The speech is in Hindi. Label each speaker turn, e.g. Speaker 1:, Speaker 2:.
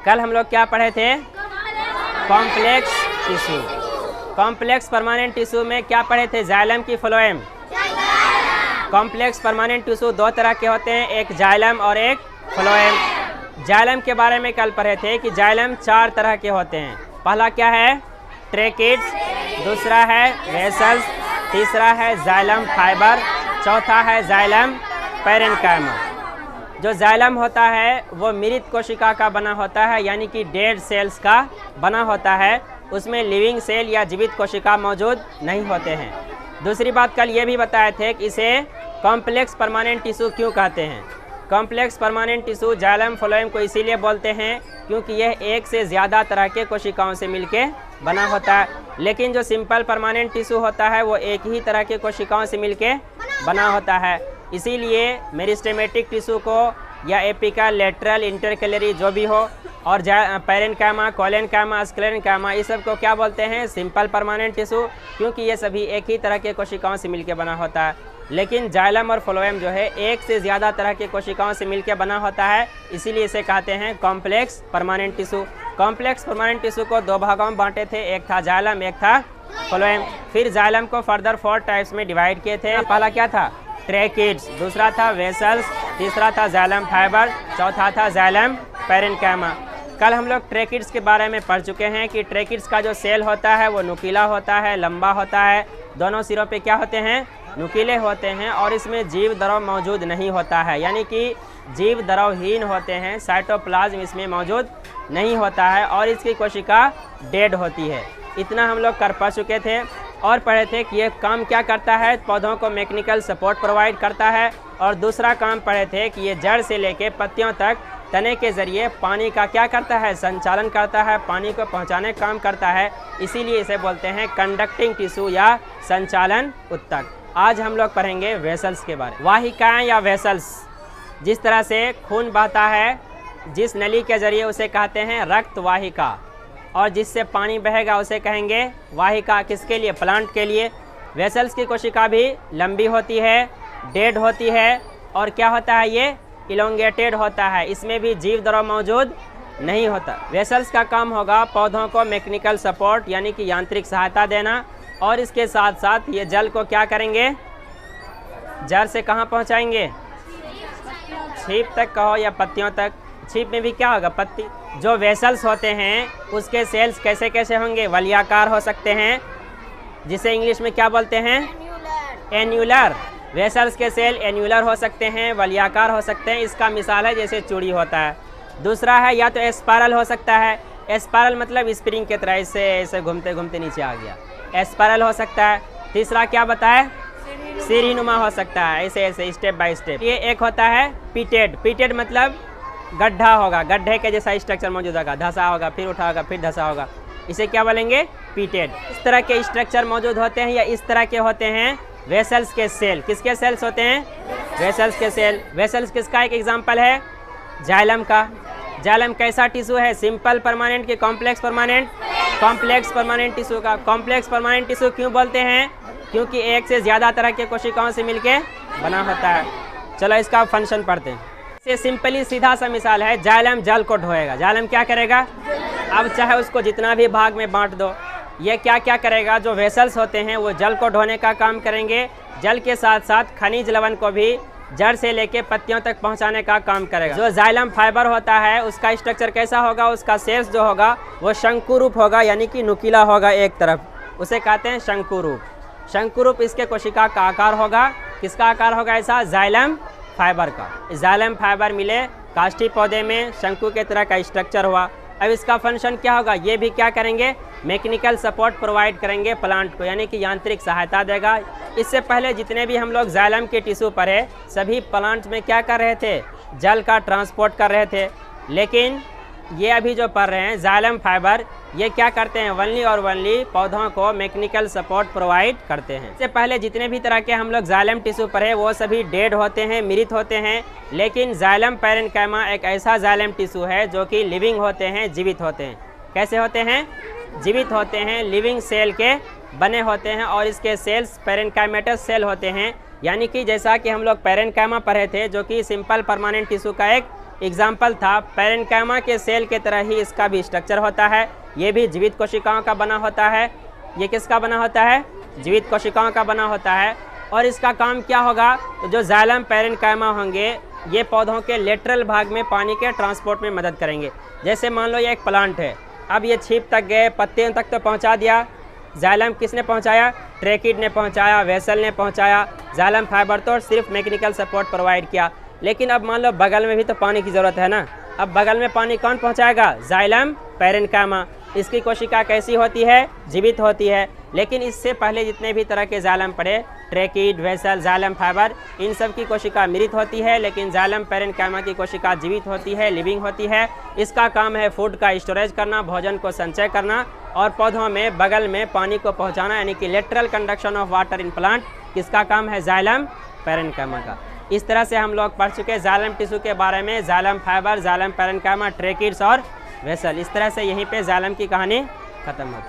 Speaker 1: कल हम लोग क्या पढ़े थे? Complex tissue. Complex permanent tissue में क्या पढ़े थे? जाइलम की फ्लोएम। कॉम्प्लेक्स परमानेंट टिश्यू दो तरह के होते हैं, एक जाइलम और एक फ्लोएम। जाइलम के बारे में कल पढ़े थे कि जाइलम 4 तरह के होते हैं। पहला क्या है? ट्रेकिड्स, दूसरा है वेसल्स, तीसरा है जाइलम फाइबर, चौथा है जाइलम पैरेन्काइमा। जो जाइलम होता है वो मृत कोशिका का बना होता है, यानी कि डेड सेल्स का बना होता है। उसमें लिविंग सेल या जीवित कोशिका मौजूद नहीं होते हैं। दूसरी बात कल ये भी बताए थे कि इसे कॉम्प्लेक्स परमानेंट टिश्यू क्यों कहते हैं। Complex permanent tissue xylem phloem को इसीलिए बोलते हैं क्योंकि यह एक से ज़्यादा तरह के कोशिकाओं से मिलके बना होता है। लेकिन जो सिंपल परमानेंट टिश्यू होता है वो एक ही तरह के कोशिकाओं से मिलके बना होता है। इसीलिए मेरिस्टेमेटिक टिश्यू को या एपिकल, लेटरल, इंटरकैलरी जो भी हो, और पैरेन्काइमा, कोलेन्काइमा, स्क्लेरेन्काइमा, इस सब को क्या बोलते हैं? सिंपल परमानेंट टिश्यू, क्योंकि ये सभी एक ही तरह के कोशिकाओं से मिलके बना होता है। लेकिन जाइलम और फ्लोएम जो है एक से ज़्यादा तरह के कोशिकाओं से मिलके बना होता है, इसीलिए इसे कहते हैं complex permanent tissue. Complex permanent tissue को 2 भागों में बांटे थे, एक था जाइलम, एक था फ्लोएम। फिर जाइलम को फर्दर 4 टाइप्स में डिवाइड किए थे। पहला क्या था? ट्रेकिड्स, दूसरा था वेसल्स, तीसरा था जाइलम फाइबर, चौथा था जाइलम पैरेन्काइमा। कल हम लोग ट्रेकिड्स के बारे में पढ़ चुके हैं कि ट्रेकिड्स का जो सेल होता है वो नुकीला होता है, लंबा होता है, दोनों सिरों पे क्या होते हैं? नुकीले होते हैं, और इसमें जीव द्रव मौजूद नहीं होता है, यानी कि जीव द्रवहीन होते हैं। साइटोप्लाज्म इसमें मौजूद नहीं होता है और इसकी कोशिका डेड होती है। इतना हम लोग कर पा चुके थे और पढ़े थे कि ये काम क्या करता है? पौधों को मैकेनिकल सपोर्ट प्रोवाइड करता है। और दूसरा काम पढ़े थे कि ये जड़ से लेके पत्तियों तक तने के ज़रिए पानी का क्या करता है? संचालन करता है, पानी को पहुंचाने का काम करता है। इसीलिए इसे बोलते हैं कंडक्टिंग टिश्यू या संचालन उत्तक। आज हम लोग पढ़ेंगे वेसल्स के बारे में। वाहिकाएं या वेसल्स, जिस तरह से खून बहता है, जिस नली के ज़रिए उसे कहते हैं रक्त वाहिका, और जिससे पानी बहेगा उसे कहेंगे वाहिका। किसके लिए? प्लांट के लिए। वेसल्स की कोशिका भी लंबी होती है, डेड होती है, और क्या होता है? ये इलोंगेटेड होता है, इसमें भी जीव द्रव मौजूद नहीं होता। वेसल्स का काम होगा पौधों को मैकेनिकल सपोर्ट यानी कि यांत्रिक सहायता देना, और इसके साथ साथ ये जल को क्या करेंगे? जड़ से कहाँ पहुँचाएंगे? छिप तक कहो या पत्तियों तक। छिप में भी क्या होगा? पत्ती। जो वेसल्स होते हैं उसके सेल्स कैसे कैसे होंगे? वलयाकार हो सकते हैं, जिसे इंग्लिश में क्या बोलते हैं? एन्यूलर। वेसल्स के सेल एन्यूलर हो सकते हैं, वलयाकार हो सकते हैं। इसका मिसाल है जैसे चूड़ी होता है। दूसरा है या तो एस्पायरल हो सकता है। एस्पायरल मतलब स्प्रिंग की तरह ऐसे घूमते घूमते नीचे आ गया, एस्पायरल हो सकता है। तीसरा क्या बताए? सीढ़ीनुमा हो सकता है, ऐसे ऐसे स्टेप बाय स्टेप। ये एक होता है पिटेड। पिटेड मतलब गड्ढा होगा, गड्ढे के जैसा स्ट्रक्चर मौजूद होगा, धंसा होगा, फिर उठा होगा, फिर धंसा होगा, इसे क्या बोलेंगे? पिटेड। इस तरह के स्ट्रक्चर मौजूद होते हैं या इस तरह के होते हैं वेसल्स के सेल। किसके सेल्स होते हैं? वेसल्स के सेल। वेसल्स किसका एक एग्जाम्पल है? जाइलम का। जाइलम कैसा टिश्यू है? सिंपल परमानेंट कि complex permanent? Complex permanent tissue का। कॉम्प्लेक्स परमानेंट टिश्यू क्यों बोलते हैं? क्योंकि एक से ज़्यादा तरह के कोशिकाओं से मिलके बना होता है। चलो इसका फंक्शन पढ़ते हैं। से सिंपली सीधा सा मिसाल है, जाइलम जल को ढोएगा। जाइलम क्या करेगा? अब चाहे उसको जितना भी भाग में बांट दो, ये क्या क्या करेगा? जो वेसल्स होते हैं वो जल को ढोने का काम करेंगे, जल के साथ साथ खनिज लवण को भी जड़ से लेके पत्तियों तक पहुंचाने का काम करेगा। जो जाइलम फाइबर होता है उसका स्ट्रक्चर कैसा होगा? उसका सेल्स जो होगा वो शंकु रूप होगा, यानी कि नुकीला होगा एक तरफ, उसे कहते हैं शंकु रूप। शंकु रूप इसके कोशिका का आकार होगा। किसका आकार होगा ऐसा? जाइलम फाइबर का। जाइलम फाइबर मिले काष्ठी पौधे में शंकु के तरह का स्ट्रक्चर हुआ। अब इसका फंक्शन क्या होगा? ये भी क्या करेंगे? मैकेनिकल सपोर्ट प्रोवाइड करेंगे प्लांट को, यानी कि यांत्रिक सहायता देगा। इससे पहले जितने भी हम लोग जाइलम के टिश्यू पढ़े, सभी प्लांट में क्या कर रहे थे? जल का ट्रांसपोर्ट कर रहे थे। लेकिन ये अभी जो पढ़ रहे हैं जाइलम फाइबर, ये क्या करते हैं? वनली और वनली पौधों को मैकेनिकल सपोर्ट प्रोवाइड करते हैं। इससे पहले जितने भी तरह के हम लोग जाइलम टिश्यू पढ़े वो सभी डेड होते हैं, मृत होते हैं। लेकिन जाइलम पैरेन्काइमा एक ऐसा जाइलम टिश्यू है जो कि लिविंग होते हैं, जीवित होते हैं। कैसे होते हैं? जीवित होते हैं, लिविंग सेल के बने होते हैं, और इसके सेल्स पैरेन्काइमेटस सेल होते हैं। यानी कि जैसा कि हम लोग पैरेन्काइमा पढ़े थे जो कि सिंपल परमानेंट टिश्यू का एक एग्जाम्पल था, पैरेन्काइमा के सेल के तरह ही इसका भी स्ट्रक्चर होता है। ये भी जीवित कोशिकाओं का बना होता है। ये किसका बना होता है? जीवित कोशिकाओं का बना होता है। और इसका काम क्या होगा? तो जो जाइलम पैरेन्काइमा होंगे ये पौधों के लेटरल भाग में पानी के ट्रांसपोर्ट में मदद करेंगे। जैसे मान लो ये एक प्लांट है, अब ये छीप तक गए, पत्तियों तक तो पहुंचा दिया, जाइलम किसने पहुंचाया? ट्रैकिड ने पहुंचाया, वेसल ने पहुंचाया। जाइलम फाइबर तो सिर्फ मैकेनिकल सपोर्ट प्रोवाइड किया। लेकिन अब मान लो बगल में भी तो पानी की ज़रूरत है ना, अब बगल में पानी कौन पहुंचाएगा? Xylem parenchyma. इसकी कोशिका कैसी होती है? जीवित होती है। लेकिन इससे पहले जितने भी तरह के जाइलम पड़े, ट्रैकिड, वेसल, जाइलम फाइबर, इन सब की कोशिका मृत होती है, लेकिन जाइलम पैरेन्काइमा की कोशिका जीवित होती है, लिविंग होती है। इसका काम है फूड का स्टोरेज करना, भोजन को संचय करना और पौधों में बगल में पानी को पहुंचाना, यानी कि lateral conduction of water in plant. किसका काम है? जाइलम पैरेन्काइमा का। इस तरह से हम लोग पढ़ चुके जाइलम टिश्यू के बारे में, xylem fibre, xylem parenchyma, tracheids और वेसल। इस तरह से यहीं पे जाइलम की कहानी खत्म होती है।